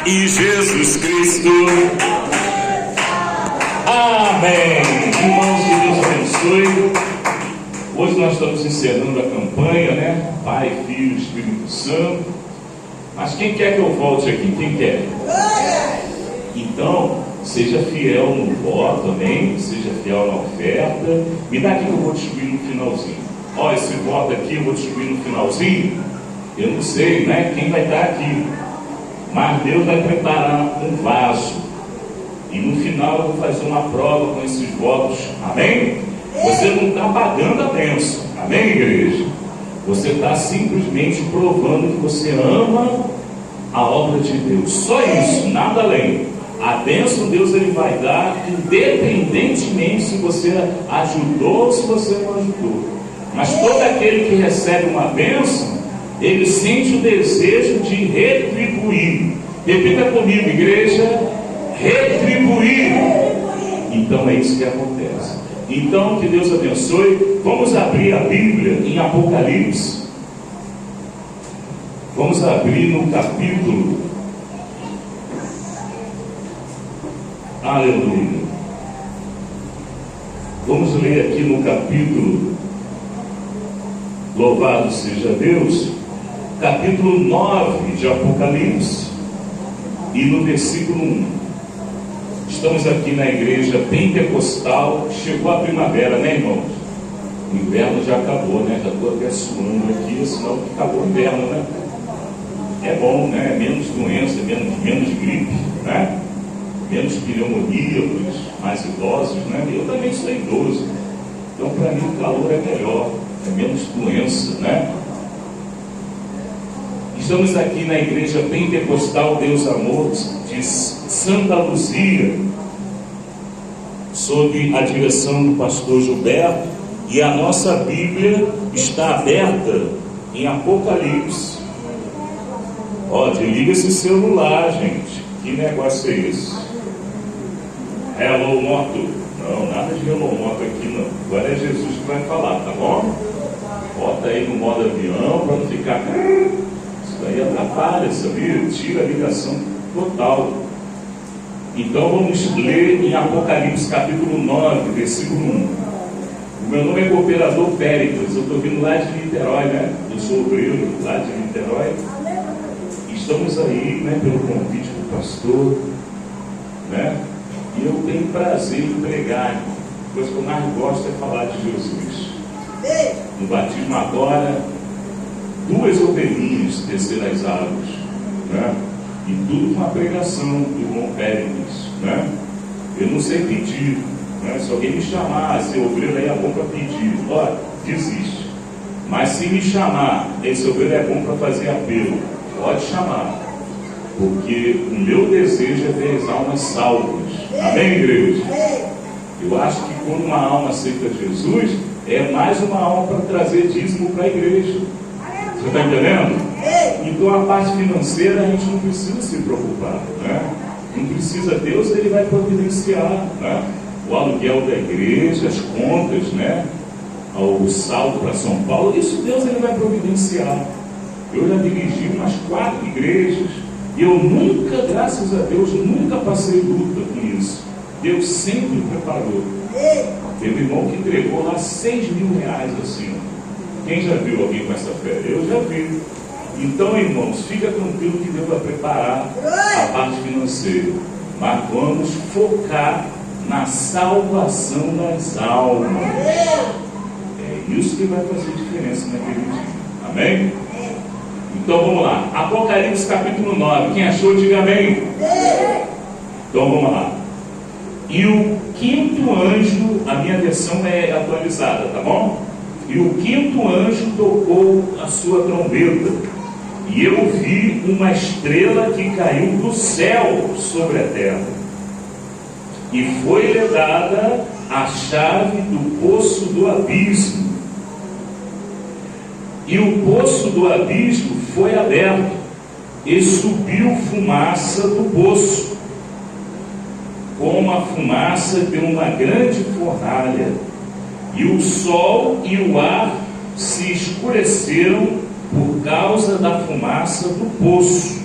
e Jesus Cristo. Amém. Irmãos, que Deus abençoe. Hoje nós estamos encerrando a campanha, né? Pai, Filho e Espírito Santo. Mas quem quer que eu volte aqui? Quem quer? Então, seja fiel no voto, amém? Seja fiel na oferta. Me dá aqui que eu vou distribuir no finalzinho. Ó, esse voto aqui eu vou distribuir no finalzinho. Eu não sei, né? Quem vai estar aqui. Mas Deus vai preparar um vaso. E no final eu vou fazer uma prova com esses votos. Amém? Você não está pagando a bênção. Amém, igreja? Você está simplesmente provando que você ama a obra de Deus. Só isso, nada além. A bênção Deus ele vai dar independentemente se você ajudou ou se você não ajudou. Mas todo aquele que recebe uma bênção, ele sente o desejo de retribuir. Repita comigo, igreja: retribuir. Então é isso que acontece. Então, que Deus abençoe. Vamos abrir a Bíblia em Apocalipse. Vamos abrir no capítulo. Aleluia. Vamos ler aqui no capítulo, louvado seja Deus, capítulo 9 de Apocalipse, e no versículo 1. Estamos aqui na igreja pentecostal. Chegou a primavera, né, irmãos? O inverno já acabou, né? Já estou até suando aqui, senão acabou o inverno, né? É bom, né? Menos doença, menos gripe, né? Menos pneumonia para os mais idosos, né? Eu também sou idoso, então para mim o calor é melhor, é menos doença, né? Estamos aqui na igreja pentecostal Deus Amor de Santa Luzia, sob a direção do pastor Gilberto, e a nossa Bíblia está aberta em Apocalipse. Ó, desliga esse celular, gente. Que negócio é esse? Hello Moto? Não, nada de Hello Moto aqui não. Agora é Jesus que vai falar, tá bom? Bota aí no modo avião para não ficar. Isso daí atrapalha, sabia? Tira a ligação total. Então vamos ler em Apocalipse capítulo 9, versículo 1. O meu nome é Cooperador Péricles. Eu estou vindo lá de Niterói, né? Eu sou obreiro lá de Niterói. Estamos aí, né, pelo convite do pastor, né? E eu tenho prazer em pregar. A coisa que eu mais gosto é falar de Jesus. No batismo agora, 2 ovelhinhas desceram as águas, né? E tudo com a pregação do irmão Péricles, né? Eu não sei pedir, né? Se alguém me chamar, ser obreiro aí é bom para pedir. Olha, desiste. Mas se me chamar, esse obreiro é bom para fazer apelo. Pode chamar, porque o meu desejo é ver as almas salvas. Amém, igreja? Eu acho que quando uma alma aceita Jesus, é mais uma alma para trazer dízimo para a igreja. Você está entendendo? Então a parte financeira a gente não precisa se preocupar, né? Não precisa, Deus ele vai providenciar, né? O aluguel da igreja, as contas, né? O saldo para São Paulo, isso Deus ele vai providenciar. Eu já dirigi umas 4 igrejas e eu nunca, graças a Deus, nunca passei luta com isso. Deus sempre preparou. Teve irmão que entregou lá 6 mil reais assim. Quem já viu alguém com essa fé? Eu já vi. Então, irmãos, fica tranquilo que Deus vai preparar a parte financeira. Mas vamos focar na salvação das almas. É isso que vai fazer diferença naquele dia. Amém? Então vamos lá, Apocalipse capítulo 9. Quem achou, diga amém. Então vamos lá. E o 5º anjo, a minha versão é atualizada, tá bom? E o 5º anjo tocou a sua trombeta, e eu vi uma estrela que caiu do céu sobre a terra, e foi-lhe dada a chave do poço do abismo. E o poço do abismo foi aberto, e subiu fumaça do poço, como a fumaça de uma grande fornalha, e o sol e o ar se escureceram por causa da fumaça do poço.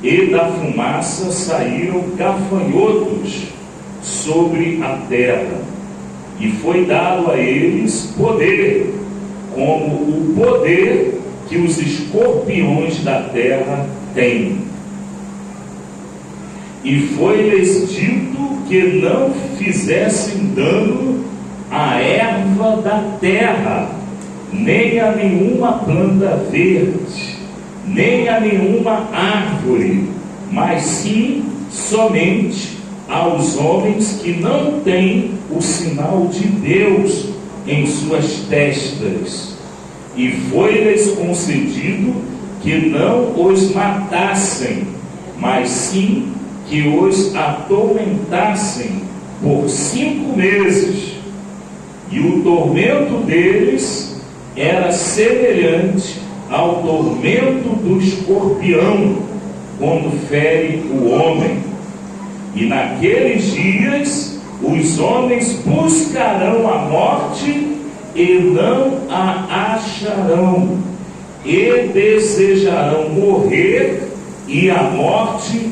e da fumaça saíram gafanhotos sobre a terra, e foi dado a eles poder, como o poder que os escorpiões da terra têm. E foi-lhes dito que não fizessem dano à erva da terra, nem a nenhuma planta verde, nem a nenhuma árvore, mas sim somente aos homens que não têm o sinal de Deus em suas testas. E foi-lhes concedido que não os matassem, mas sim que os atormentassem por 5 meses. E o tormento deles era semelhante ao tormento do escorpião quando fere o homem. E naqueles dias os homens buscarão a morte e não a acharão, e desejarão morrer, e a morte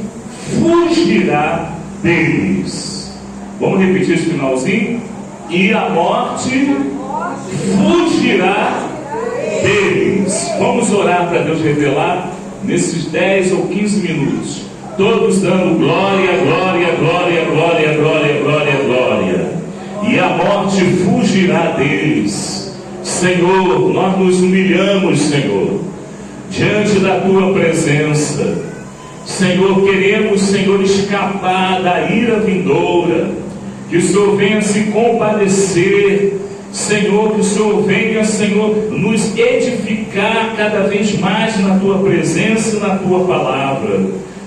fugirá deles. Vamos repetir esse finalzinho? E a morte fugirá deles. Vamos orar para Deus revelar nesses 10 ou 15 minutos, todos dando glória, glória, glória, glória, glória, glória, glória. E a morte fugirá deles. Senhor, nós nos humilhamos, Senhor, diante da Tua presença. Senhor, queremos, Senhor, escapar da ira vindoura. Que o Senhor venha se compadecer, Senhor, que o Senhor venha, Senhor, nos edificar cada vez mais na Tua presença e na Tua palavra.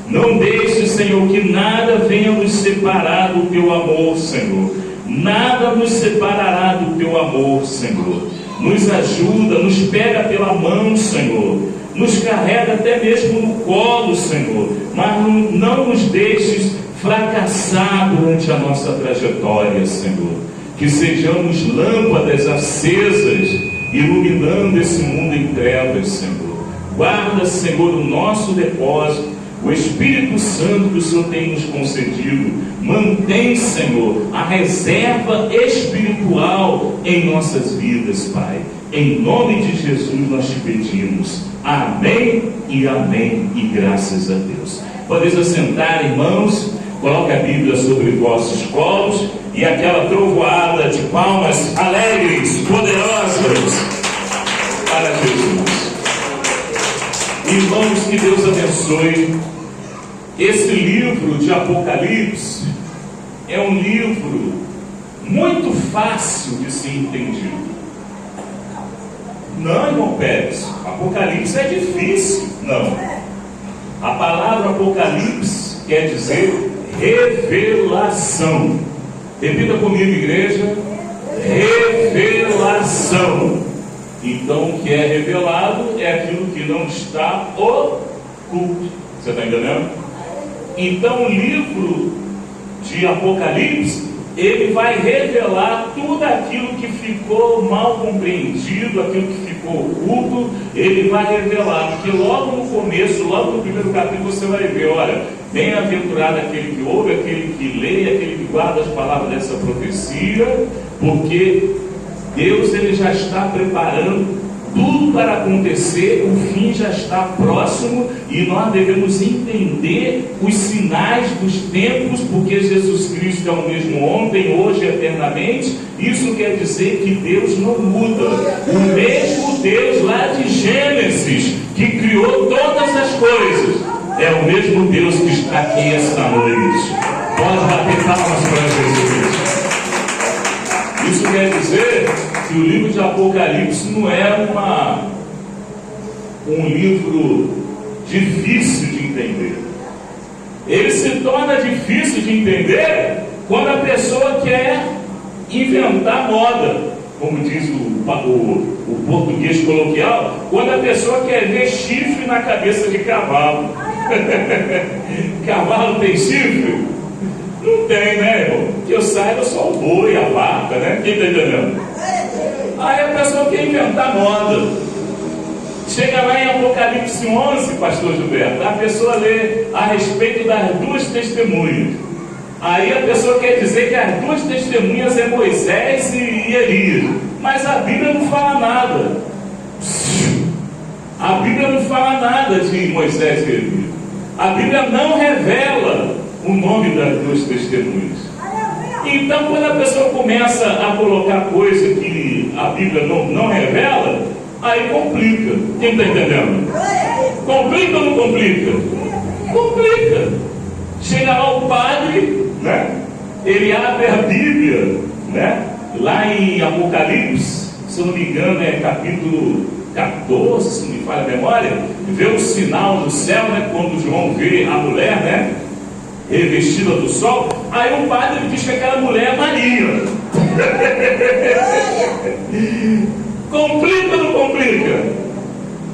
Não deixe, Senhor, que nada venha nos separar do Teu amor, Senhor. Nada nos separará do Teu amor, Senhor. Nos ajuda, nos pega pela mão, Senhor. Nos carrega até mesmo no colo, Senhor. Mas não nos deixes fracassar durante a nossa trajetória, Senhor. Que sejamos lâmpadas acesas, iluminando esse mundo em trevas, Senhor. Guarda, Senhor, o nosso depósito, o Espírito Santo que o Senhor tem nos concedido. Mantém, Senhor, a reserva espiritual em nossas vidas, Pai. Em nome de Jesus nós te pedimos. Amém e amém, e graças a Deus. Podeis assentar, irmãos. Coloque a Bíblia sobre vossos colos e aquela trovoada de palmas alegres, poderosas para Jesus. Irmãos, que Deus abençoe. Esse livro de Apocalipse é um livro muito fácil de ser entendido. Não, irmão Pérez, Apocalipse é difícil. Não. A palavra Apocalipse quer dizer revelação. Repita comigo, igreja. Revelação. Então, o que é revelado é aquilo que não está oculto. Você está entendendo? Então, o livro de Apocalipse, ele vai revelar tudo aquilo que ficou mal compreendido, aquilo que ficou oculto. Ele vai revelar, porque logo no começo, logo no primeiro capítulo, você vai ver, olha, bem-aventurado aquele que ouve, aquele que lê, aquele que guarda as palavras dessa profecia, porque Deus, ele já está preparando tudo para acontecer, o fim já está próximo, e nós devemos entender os sinais dos tempos, porque Jesus Cristo é o mesmo ontem, hoje e eternamente. Isso quer dizer que Deus não muda. O mesmo Deus lá de Gênesis, que criou todas as coisas, é o mesmo Deus que está aqui esta noite. Pode bater palmas para Jesus. Isso quer dizer que o livro de Apocalipse não é um livro difícil de entender. Ele se torna difícil de entender quando a pessoa quer inventar moda, como diz o português coloquial, quando a pessoa quer ver chifre na cabeça de cavalo. Cavalo tem chifre? Não tem, né, irmão? Que eu saiba só o boi, a vaca, né? Quem está entendendo? Aí a pessoa quer inventar moda. Chega lá em Apocalipse 11, pastor Gilberto, a pessoa lê a respeito das duas testemunhas. Aí a pessoa quer dizer que as duas testemunhas é Moisés e Elias. Mas a Bíblia não fala nada. A Bíblia não fala nada de Moisés e Elias. A Bíblia não revela o nome das duas testemunhas. Então, quando a pessoa começa a colocar coisa que a Bíblia não revela, aí complica. Quem está entendendo? Complica ou não complica? Complica. Chega lá o padre, né? Ele abre a Bíblia, né? Lá em Apocalipse, se eu não me engano, é capítulo 14, se não me falha a memória, vê o sinal do céu, né? Quando João vê a mulher, né? Revestida do sol, aí o padre diz que aquela mulher é Maria. Complica ou não complica?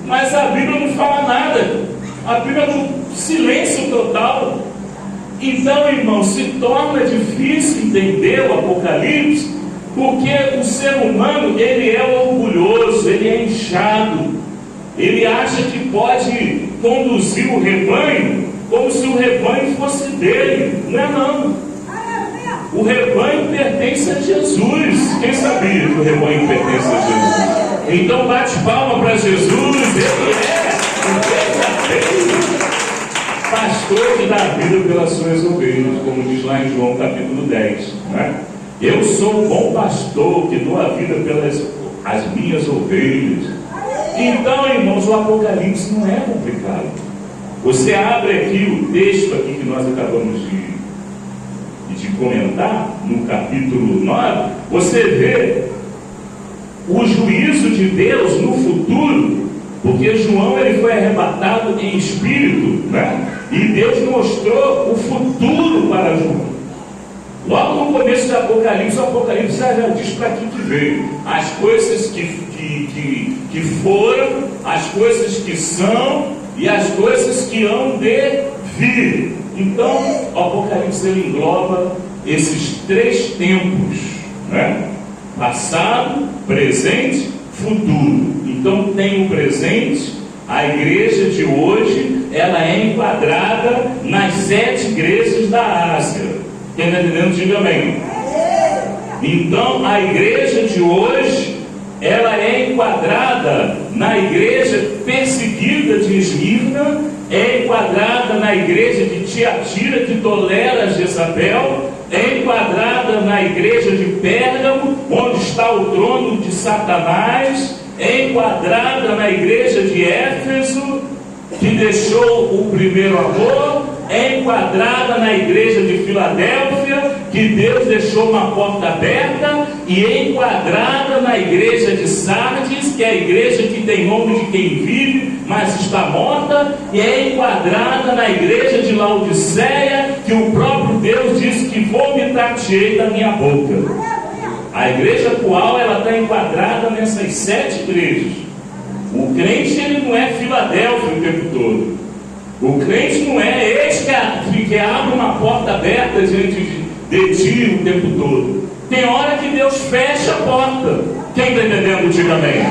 Mas a Bíblia não fala nada. A Bíblia é um silêncio total. Então, irmão, se torna difícil entender o Apocalipse, porque o ser humano, ele é orgulhoso, ele é inchado, ele acha que pode conduzir o rebanho como se o rebanho fosse dele. Não é não. O rebanho pertence a Jesus. Quem sabia que o rebanho pertence a Jesus? Então bate palma para Jesus. Ele é o verdadeiro pastor que dá vida pelas suas ovelhas, como diz lá em João capítulo 10, né? Eu sou o bom pastor que dou a vida pelas as minhas ovelhas. Então, irmãos, o Apocalipse não é complicado. Você abre aqui o texto aqui que nós acabamos de comentar, no capítulo 9, você vê o juízo de Deus no futuro, porque João ele foi arrebatado em espírito, né? E Deus mostrou o futuro para João. Logo no começo do Apocalipse, o Apocalipse já diz para que veio. As coisas que foram, as coisas que são e as coisas que hão de vir. Então, o Apocalipse ele engloba esses três tempos, né? Passado, presente, futuro. Então tem o presente. A igreja de hoje, ela é enquadrada nas 7 igrejas da Ásia. Quem está entendendo, diga amém. Então a igreja de hoje, ela é enquadrada na igreja perseguida de Esmirna, é enquadrada na igreja de Tiatira, que tolera Jezabel, é enquadrada na igreja de Pérgamo, onde está o trono de Satanás, é enquadrada na igreja de Éfeso, que deixou o primeiro amor, é enquadrada na igreja de Filadélfia, que Deus deixou uma porta aberta, e é enquadrada na igreja de Sardes, que é a igreja que tem nome de quem vive, mas está morta, e é enquadrada na igreja de Laodiceia, que o próprio Deus disse que vomitar-te-ei da minha boca. A igreja atual, ela está enquadrada nessas 7 igrejas. O crente, ele não é Filadélfia o tempo todo. O crente não é este que abre uma porta aberta diante de ti o tempo todo. Tem hora que Deus fecha a porta. Quem está entendendo, diga amém.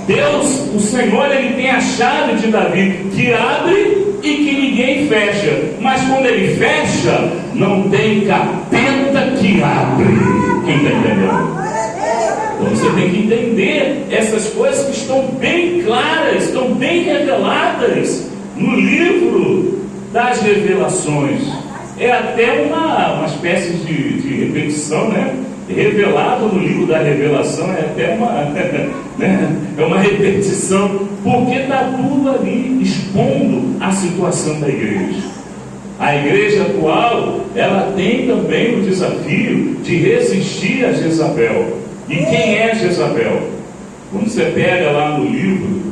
Deus, o Senhor, ele tem a chave de Davi, que abre e que ninguém fecha. Mas quando ele fecha, não tem capeta que abre. Quem está entendendo? Então você tem que entender essas coisas que estão bem claras, estão bem reveladas no livro das revelações. É até uma espécie de repetição, né? Revelado no livro da revelação é até uma repetição, porque está tudo ali expondo a situação da igreja. A igreja atual, ela tem também o desafio de resistir a Jezabel. E quem é Jezabel? Quando você pega lá no livro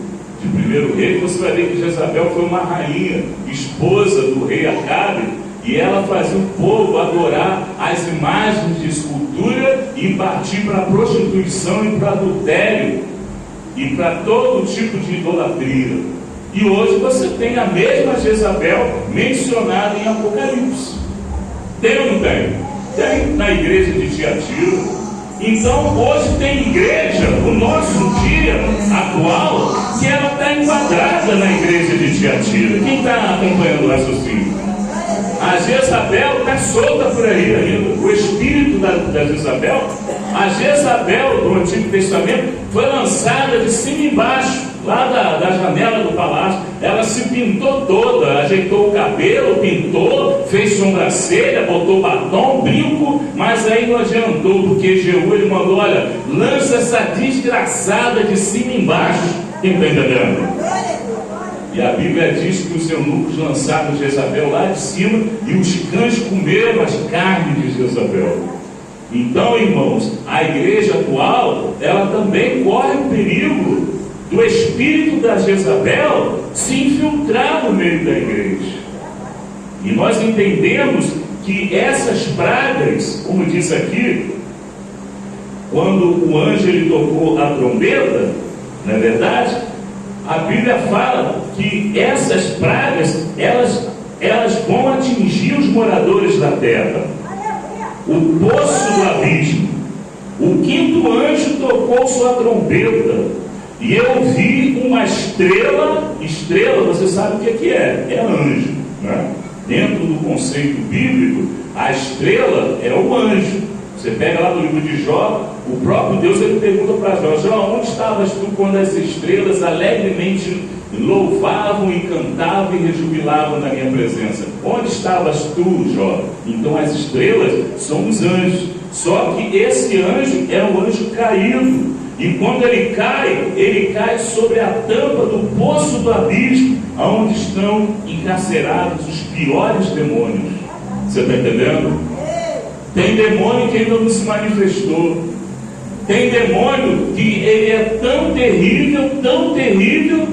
de 1 Rei, você vai ver que Jezabel foi uma rainha, esposa do rei Acabe, e ela fazia o povo adorar as imagens de escultura e partir para a prostituição e para o adultério e para todo tipo de idolatria. E hoje você tem a mesma Jezabel mencionada em Apocalipse. Tem ou não tem? Tem na igreja de Tiatira. Então hoje tem igreja, o nosso dia atual, que ela está enquadrada na igreja de Tiatira. Quem está acompanhando o raciocínio? A Jezabel está solta por aí ainda. O espírito da Jezabel, a Jezabel do Antigo Testamento foi lançada de cima e embaixo, lá da janela do palácio. Ela se pintou toda, ajeitou o cabelo, pintou, fez sobrancelha, botou batom, brinco, mas aí não adiantou, porque Jeú ele mandou: olha, lança essa desgraçada de cima e embaixo. Quem está entendendo? E a Bíblia diz que os eunucos lançaram Jezabel lá de cima e os cães comeram as carnes de Jezabel. Então, irmãos, a igreja atual, ela também corre o perigo do espírito da Jezabel se infiltrar no meio da igreja. E nós entendemos que essas pragas, como diz aqui, quando o anjo ele tocou a trombeta, não é verdade? A Bíblia fala que essas pragas, elas vão atingir os moradores da terra. O poço do abismo. O quinto anjo tocou sua trombeta, e eu vi uma estrela. Estrela, você sabe o que é? É anjo, né? Dentro do conceito bíblico, a estrela é o anjo. Você pega lá no livro de Jó, o próprio Deus ele pergunta para Jó: Jó, onde estavas tu quando as estrelas alegremente louvavam e cantavam e rejubilavam na minha presença? Onde estavas tu, Jó? Então as estrelas são os anjos. Só que esse anjo é um anjo caído. E quando ele cai sobre a tampa do poço do abismo, onde estão encarcerados os piores demônios. Você está entendendo? Tem demônio que ainda não se manifestou. Tem demônio que ele é tão terrível,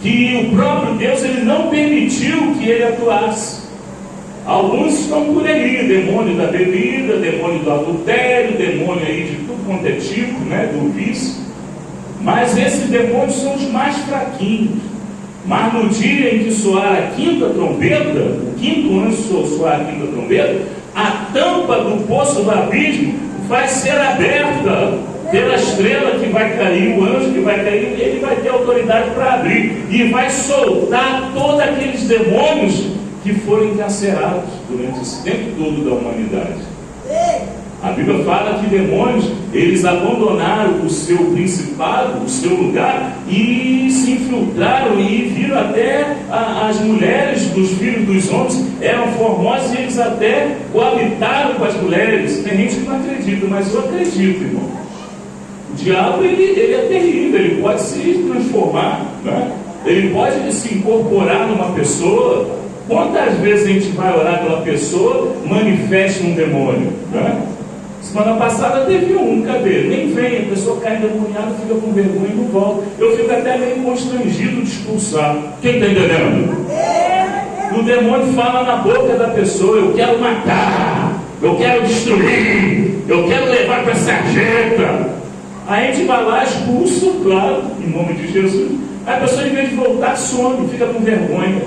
que o próprio Deus ele não permitiu que ele atuasse. Alguns estão por aí: demônio da bebida, demônio do adultério, demônio aí de tudo quanto é tipo, né, do vício. Mas esses demônios são os mais fraquinhos. Mas no dia em que soar a quinta trombeta, o quinto anjo soar a quinta trombeta, a tampa do poço do abismo vai ser aberta pela estrela que vai cair, o anjo que vai cair, ele vai ter autoridade para abrir e vai soltar todos aqueles demônios que foram encarcerados durante esse tempo todo da humanidade. A Bíblia fala que demônios, eles abandonaram o seu principado, o seu lugar, e se infiltraram e viram até as mulheres dos filhos dos homens, eram formosas, e eles até coabitaram com as mulheres. Tem gente que não acredita, mas eu acredito, irmão. O diabo, ele é terrível, ele pode se transformar, né? Ele pode se incorporar numa pessoa. Quantas vezes a gente vai orar pela pessoa, manifesta um demônio, né? Semana passada teve cadê? Nem vem, a pessoa cai endemoniada, fica com vergonha e não volta. Eu fico até meio constrangido de expulsar. Quem está entendendo? O demônio fala na boca da pessoa: eu quero matar, eu quero destruir, eu quero levar para a sarjeta. Aí a gente vai lá, expulsa, claro, em nome de Jesus. Aí a pessoa, em vez de voltar, some, fica com vergonha.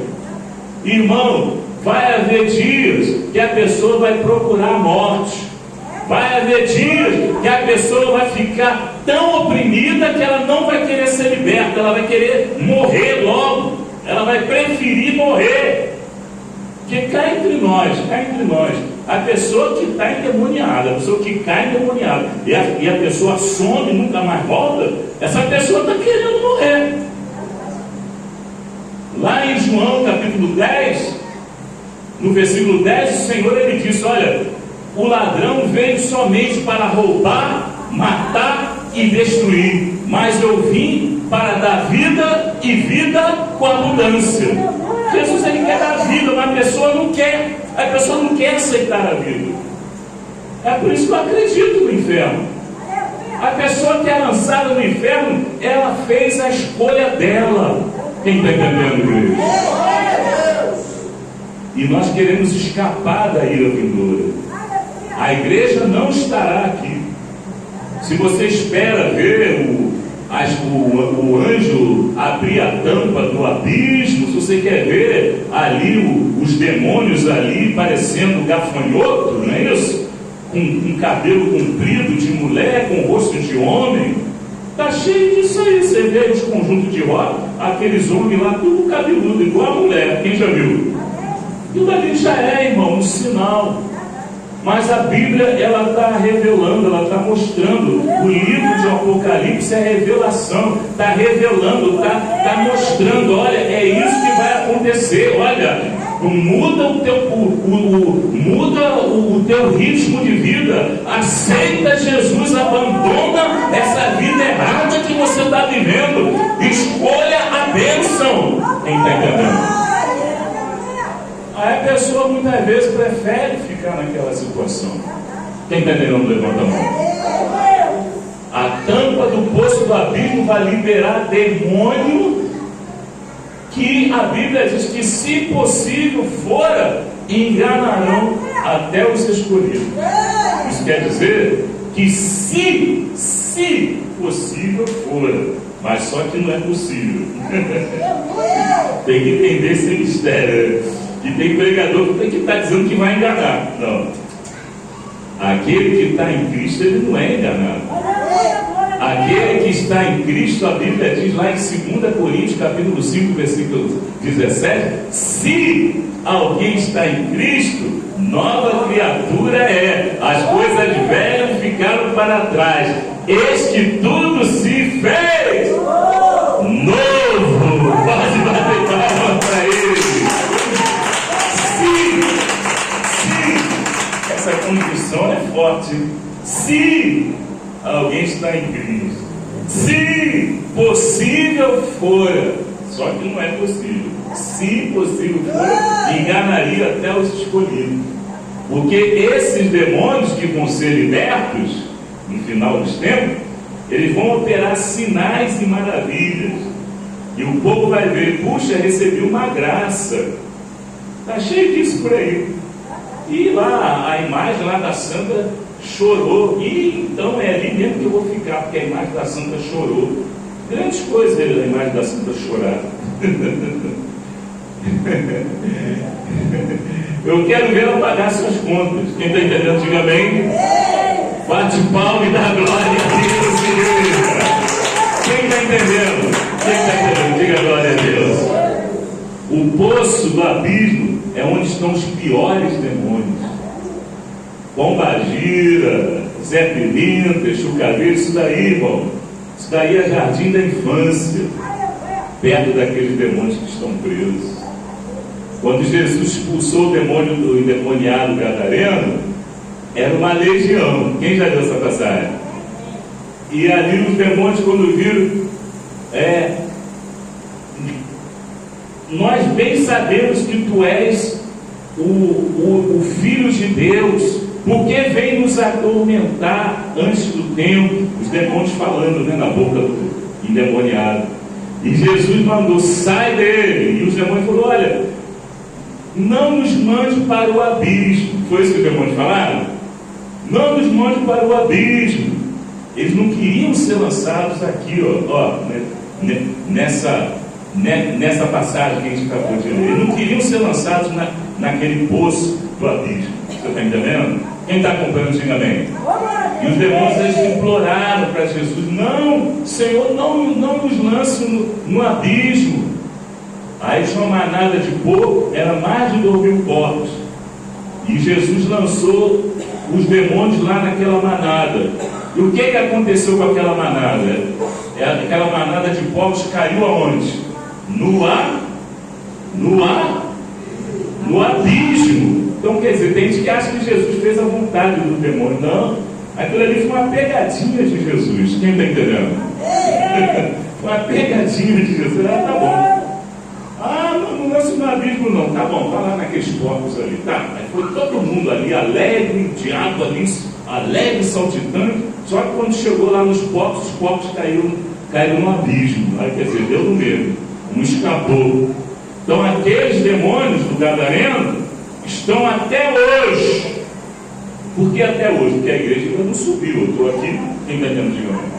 Irmão, vai haver dias que a pessoa vai procurar a morte. Vai haver dias que a pessoa vai ficar tão oprimida que ela não vai querer ser liberta, ela vai querer morrer logo, ela vai preferir morrer. Porque cá entre nós, a pessoa que está endemoniada, a pessoa que cai endemoniada e a pessoa some e nunca mais volta, essa pessoa está querendo morrer. Lá em João capítulo 10, no versículo 10, o Senhor ele disse: olha, o ladrão veio somente para roubar, matar e destruir, mas eu vim para dar vida e vida com abundância. Jesus ele quer dar vida, mas a pessoa não quer. A pessoa não quer aceitar a vida. É por isso que eu acredito no inferno. A pessoa que é lançada no inferno, ela fez a escolha dela. Quem está entendendo, igreja? E nós queremos escapar da ira vindoura. A igreja não estará aqui. Se você espera ver o anjo abrir a tampa do abismo, se você quer ver ali os demônios ali parecendo gafanhoto, não é isso? com cabelo comprido de mulher, com rosto de homem. Está cheio disso aí. Você vê os conjuntos de roda, aqueles homens lá, tudo cabeludo, igual a mulher. Quem já viu? Aquilo ali já é, irmão, um sinal. Mas a Bíblia, ela está revelando, ela está mostrando. O livro de Apocalipse é revelação. Está revelando, está mostrando. Olha, é isso que vai acontecer. Olha, muda o teu ritmo de vida. Aceita Jesus, abandona essa vida errada que você está vivendo. Escolha a bênção. Quem está entendendo? Aí a pessoa muitas vezes prefere ficar naquela situação. Quem está entendendo, levanta a mão. A tampa do poço do abismo vai liberar demônio que a Bíblia diz que, se possível fora, enganarão até os escolhidos. Isso quer dizer que se possível fora, mas só que não é possível. Tem que entender esse mistério. E tem pregador que está dizendo que vai enganar. Não. Aquele que está em Cristo, ele não é enganado. Aquele que está em Cristo, a Bíblia diz lá em 2 Coríntios, capítulo 5, versículo 17: se alguém está em Cristo, nova criatura é. As coisas velhas ficaram para trás. Eis que tudo se fez novo. Pode bater palma para ele. Essa condição é forte. Se alguém está em Cristo, se possível for, só que não é possível. Se possível for, enganaria até os escolhidos. Porque esses demônios que vão ser libertos no final dos tempos, eles vão operar sinais e maravilhas. E o povo vai ver: puxa, recebi uma graça. Está cheio disso por aí. E lá, a imagem lá da santa chorou. E então é ali mesmo que eu vou ficar, porque a imagem da santa chorou. Grandes coisas a imagem da santa chorar. Eu quero ver ela pagar suas contas. Quem está entendendo, diga amém. Bate palma e dá glória a Deus, igreja. Quem está entendendo? Quem está entendendo? Diga glória a Deus. O poço do abismo é onde estão os piores demônios. Pombagira, Zé Pilintra, Chucaveiro, isso daí, irmão. Isso daí é jardim da infância, perto daqueles demônios que estão presos. Quando Jesus expulsou o demônio do endemoniado gadareno, era uma legião. Quem já viu essa passagem? E ali os demônios, quando viram, nós bem sabemos que tu és o Filho de Deus, porque vem nos atormentar antes do tempo. Os demônios falando, na boca do endemoniado. E Jesus mandou: sai dele. E os demônios falaram: olha, não nos mande para o abismo. Foi isso que os demônios falaram? Não nos mande para o abismo. Eles não queriam ser lançados aqui, nessa passagem que a gente acabou de ler. Eles não queriam ser lançados naquele poço do abismo. Você está entendendo? Quem está acompanhando, diga amém. E os demônios, eles imploraram para Jesus: não, Senhor, não nos lance no abismo. Aí tinha uma manada de porco, era mais de 2.000 porcos. E Jesus lançou os demônios lá naquela manada. E o que aconteceu com aquela manada? Aquela manada de porcos caiu aonde? No abismo. Então, quer dizer, tem gente que acha que Jesus fez a vontade do demônio. Não, aquilo ali foi uma pegadinha de Jesus. Quem está entendendo? Foi uma pegadinha de Jesus. Tá bom. Não lance no abismo não. Tá bom, vai lá naqueles porcos ali. Tá, mas foi todo mundo ali alegre, o diabo ali alegre, saltitante. Só que quando chegou lá nos porcos, os porcos caíram no abismo. Aí, quer dizer, deu no meio. Um escapou. Então aqueles demônios do gadareno estão até hoje. Por que até hoje? Porque a igreja ainda não subiu. Eu estou aqui, quem está entendendo, diga amém.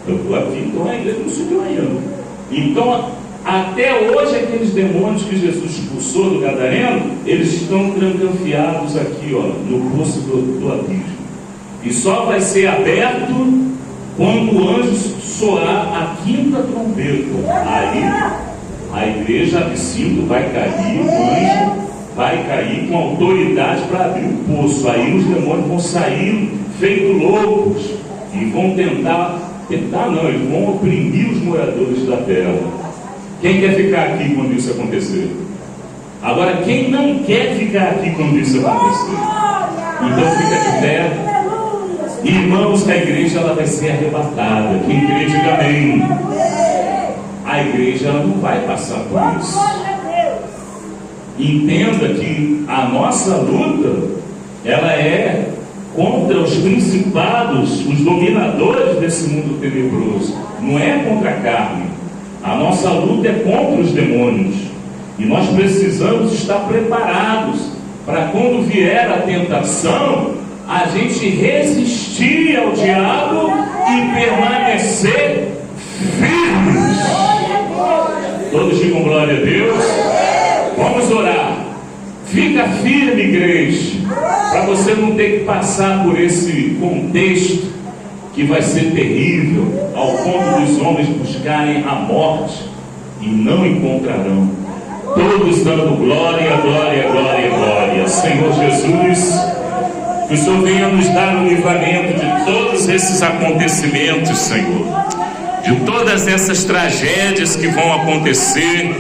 Eu estou aqui, então a igreja não subiu ainda. Então Até hoje, aqueles demônios que Jesus expulsou do Gadareno, eles estão trancafiados aqui, ó, no poço do abismo. E só vai ser aberto quando o anjo soar a quinta trombeta. Aí a igreja absinto vai cair, o anjo vai cair com autoridade para abrir o poço. Aí os demônios vão sair feito loucos e vão tentar não, eles vão oprimir os moradores da terra. Quem quer ficar aqui quando isso acontecer? Agora, quem não quer ficar aqui quando isso acontecer? Então fica de pé. Irmãos, a igreja ela vai ser arrebatada. Quem crê, diga amém. A igreja ela não vai passar por isso. Entenda que a nossa luta ela é contra os principados, os dominadores desse mundo tenebroso. Não é contra a carne. A nossa luta é contra os demônios. E nós precisamos estar preparados para quando vier a tentação, a gente resistir ao diabo e permanecer firmes. Todos digam glória a Deus. Vamos orar. Fica firme, igreja, para você não ter que passar por esse contexto que vai ser terrível, ao ponto dos homens buscarem a morte e não encontrarão. Todos dando glória, glória, glória, glória. Senhor Jesus, que o Senhor venha nos dar o livramento de todos esses acontecimentos, Senhor, de todas essas tragédias que vão acontecer,